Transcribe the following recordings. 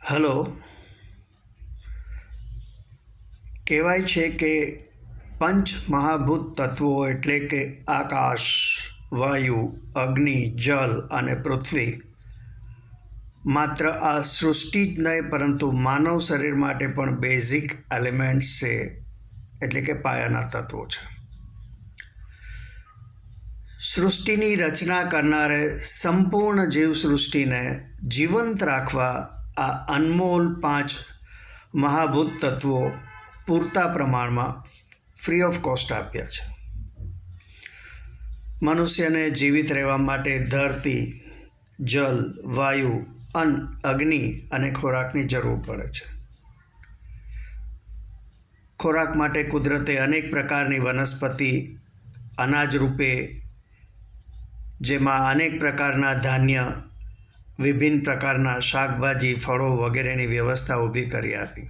Hello. કહેવાય છે કે પંચ મહાભૂત તત્વો એટલે કે આકાશ, વાયુ, અગ્નિ, જલ અને પૃથ્વી માત્ર આ સૃષ્ટિ જ નહીં પરંતુ માનવ શરીર માટે પણ બેઝિક એલિમેન્ટ્સ છે, એટલે કે પાયાના તત્વો છે. સૃષ્ટિની રચના કરનારે સંપૂર્ણ જીવસૃષ્ટિને જીવંત રાખવા આ અનમોલ 5 મહાભૂત તત્વો પૂરતા પ્રમાણમાં ફ્રી ઓફ કોસ્ટ આપ્યા છે. મનુષ્યને જીવિત રહેવા માટે ધરતી, જલ, વાયુ, અગ્નિ અને ખોરાકની જરૂર પડે છે. ખોરાક માટે કુદરતે અનેક પ્રકારની વનસ્પતિ, અનાજ રૂપે, જેમાં અનેક પ્રકારના ધાન્ય, વિભિન્ન પ્રકારના શાકભાજી, ફળો વગેરેની વ્યવસ્થા ઊભી કરી આપી.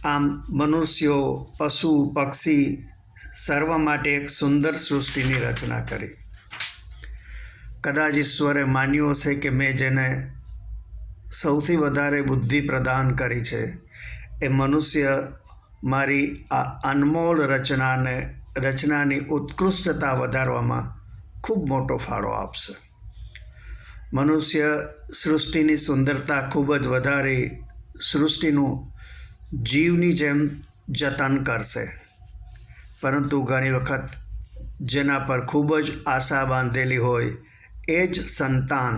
આમ મનુષ્યો, પશુ, પક્ષી સર્વ માટે એક સુંદર સૃષ્ટિની રચના કરી. કદાચ ઈશ્વરે માન્યું હશે કે મેં જેને સૌથી વધારે બુદ્ધિ પ્રદાન કરી છે એ મનુષ્ય મારી આ અનમોલ રચનાની ઉત્કૃષ્ટતા વધારવામાં ખૂબ મોટો ફાળો આપશે. મનુષ્ય સૃષ્ટિની સુંદરતા ખૂબ જ વધારી સૃષ્ટિનું જીવની જેમ જતન કરશે. પરંતુ ઘણી વખત જેના પર ખૂબ જ આશા બાંધેલી હોય એ જ સંતાન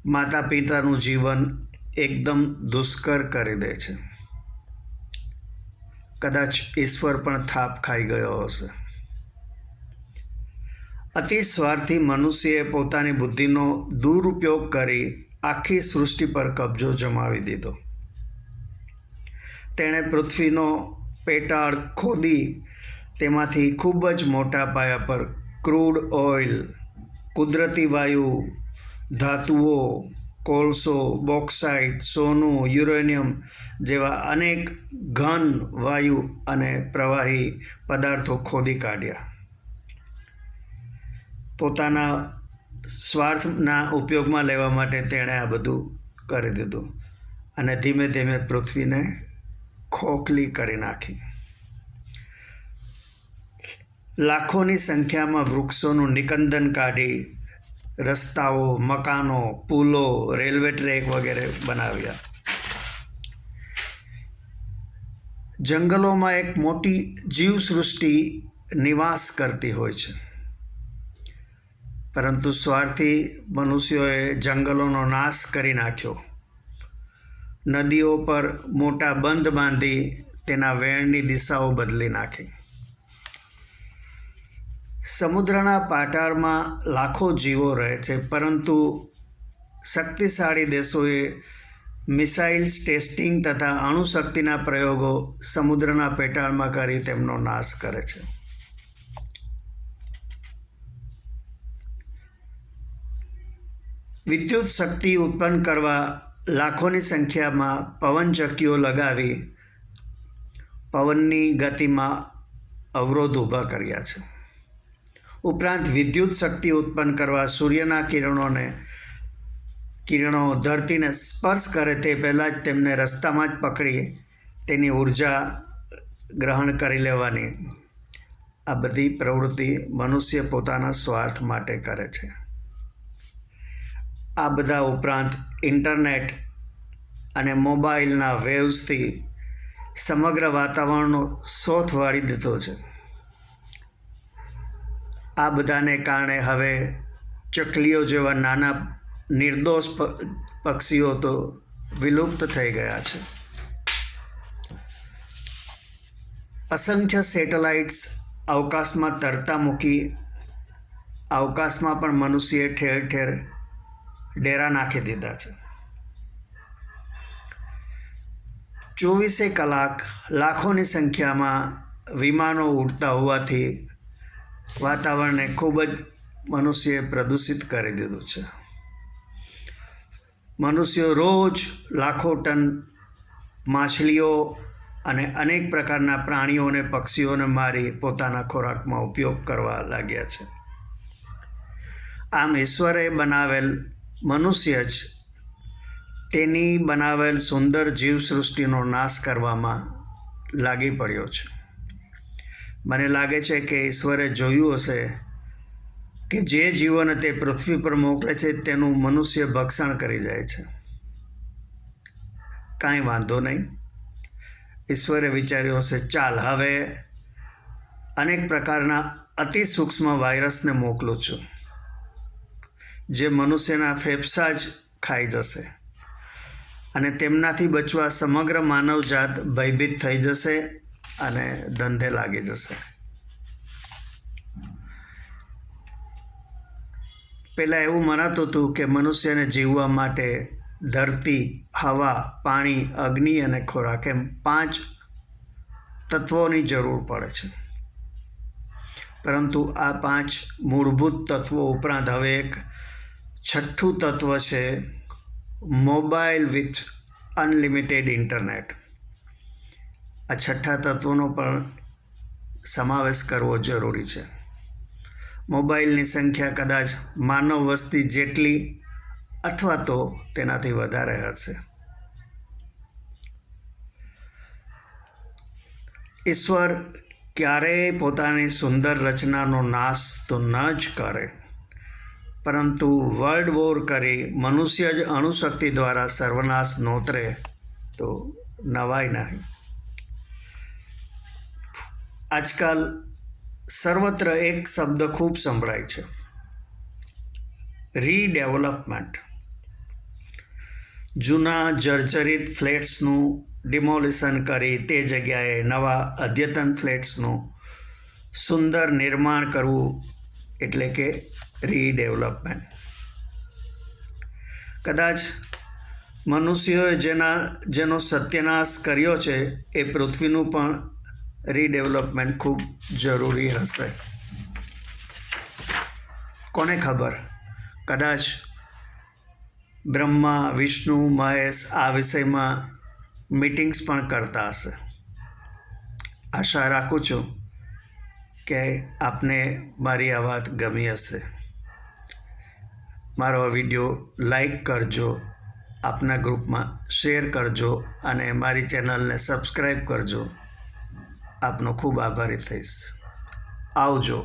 માતા પિતાનું જીવન એકદમ દુષ્કર કરી દે છે. કદાચ ઈશ્વર પણ થાપ ખાઈ ગયો હશે. અતિ સ્વાર્થી મનુષ્યએ પોતાની બુદ્ધિનો દુરુપયોગ કરી આખી સૃષ્ટિ પર કબજો જમાવી દીધો. તેણે પૃથ્વીનો પેટાળ ખોદી તેમાંથી ખૂબ જ મોટા પાયા પર ક્રૂડ ઓઇલ, કુદરતી વાયુ, ધાતુઓ, કોલસો, બોક્સાઇટ, સોનું, યુરેનિયમ જેવા અનેક ઘન, વાયુ અને પ્રવાહી પદાર્થો ખોદી કાઢ્યા. પોતાના સ્વાર્થના ઉપયોગમાં લેવા માટે તેણે આ બધું કરી દીધું અને ધીમે ધીમે પૃથ્વીને ખોખલી કરી નાખી. લાખોની સંખ્યામાં વૃક્ષોનું નિકંદન કાઢી રસ્તાઓ, મકાનો, પુલો, રેલવે ટ્રેક વગેરે બનાવ્યા. જંગલોમાં એક મોટી જીવસૃષ્ટિ નિવાસ કરતી હોય છે, પરંતુ સ્વાર્થી મનુષ્યોએ જંગલોનો નાશ કરી નાખ્યો. નદીઓ પર મોટા બંધ બાંધી તેના વહેણની દિશાઓ બદલી નાખી. સમુદ્રના પાતાળમાં લાખો જીવો રહે છે, પરંતુ શક્તિશાળી દેશોએ મિસાઇલ્સ ટેસ્ટિંગ તથા અણુશક્તિના પ્રયોગો સમુદ્રના પેટાળમાં કરી તેમનો નાશ કરે છે. વિદ્યુત શક્તિ ઉત્પન્ન કરવા લાખોની સંખ્યામાં પવનચક્કીઓ લગાવી પવનની ગતિમાં અવરોધ ઊભા કર્યા છે. ઉપરાંત વિદ્યુત શક્તિ ઉત્પન્ન કરવા સૂર્યના કિરણો ધરતીને સ્પર્શ કરે તે પહેલાં જ તેમને રસ્તામાં જ પકડી તેની ઉર્જા ગ્રહણ કરી લેવાની આ બધી પ્રવૃત્તિ મનુષ્ય પોતાના સ્વાર્થ માટે કરે છે. આ બધા ઉપરાંત ઇન્ટરનેટ અને મોબાઈલના વેવ્સથી સમગ્ર વાતાવરણનો શોથ વાળી દીધો છે. આ બધાને કારણે હવે ચકલીઓ જેવા નાના નિર્દોષ પક્ષીઓ તો વિલુપ્ત થઈ ગયા છે. અસંખ્ય સેટેલાઇટ્સ અવકાશમાં તરતા મૂકી અવકાશમાં પણ મનુષ્યએ ઠેર ઠેર ડેરા નાખી દીધા છે. 24 કલાક લાખોની સંખ્યામાં વિમાનો ઉડતા હોવાથી વાતાવરણને ખૂબ જ મનુષ્યએ પ્રદૂષિત કરી દીધું છે. મનુષ્યો રોજ લાખો ટન માછલીઓ અને અનેક પ્રકારના પ્રાણીઓ અને પક્ષીઓને મારી પોતાના ખોરાકમાં ઉપયોગ કરવા લાગ્યા છે. આમ ઈશ્વરે બનાવેલ મનુષ્ય જ તેની બનાવેલ સુંદર જીવસૃષ્ટિનો નાશ કરવામાં લાગી પડ્યો છે. મને લાગે છે કે ઈશ્વરે જોયું હશે કે જે જીવોને તે પૃથ્વી પર મોકલે છે તેનું મનુષ્ય ભક્ષણ કરી જાય છે. કાંઈ વાંધો નહીં. ઈશ્વરે વિચાર્યું હશે, ચાલ હવે અનેક પ્રકારના અતિ સૂક્ષ્મ વાયરસને મોકલું છું, જે મનુષ્યના ફેફસા જ ખાઈ જશે અને તેમનાથી બચવા સમગ્ર માનવજાત ભયભીત થઈ જશે અને ધંધે લાગી જશે. પહેલાં એવું મનાતું હતું કે મનુષ્યને જીવવા માટે ધરતી, હવા, પાણી, અગ્નિ અને ખોરાક એમ 5 તત્વોની જરૂર પડે છે. પરંતુ આ 5 મૂળભૂત તત્વો ઉપરાંત હવે એક છઠ્ઠું તત્વ છે, મોબાઈલ વિથ અનલિમિટેડ ઇન્ટરનેટ. આ છઠ્ઠા તત્વોનો પણ સમાવેશ કરવો જરૂરી છે. મોબાઈલની સંખ્યા કદાચ માનવ વસ્તી જેટલી અથવા તો તેનાથી વધારે હશે. ઈશ્વર ક્યારેય પોતાની સુંદર રચનાનો નાશ તો ન જ કરે, પરંતુ વર્લ્ડ વોર કરી મનુષ્ય જ અણુશક્તિ દ્વારા સર્વનાશ નોતરે તો નવાય નહીં. આજકાલ સર્વત્ર એક શબ્દ ખૂબ સંભળાય છે, રીડેવલપમેન્ટ. જૂના જર્જરિત ફ્લેટ્સનું ડિમોલિશન કરી તે જગ્યાએ નવા અદ્યતન ફ્લેટ્સનું સુંદર નિર્માણ કરવું એટલે કે રીડેવલપમેન્ટ. કદાચ મનુષ્યોએ જેનો સત્યનાશ કર્યો છે એ પૃથ્વીનું પણ રીડેવલપમેન્ટ ખૂબ જરૂરી હશે. કોને ખબર, કદાચ બ્રહ્મા, વિષ્ણુ, મહેશ આ વિષયમાં મીટિંગ્સ પણ કરતા હશે. આશા રાખું છું કે આપને મારી આ વાત ગમી હશે. મારો આ વિડીયો લાઈક કરજો, આપના ગ્રુપમાં શેર કરજો અને મારી ચેનલને સબસ્ક્રાઈબ કરજો. આપનો ખૂબ આભારી થઈશ. આવજો.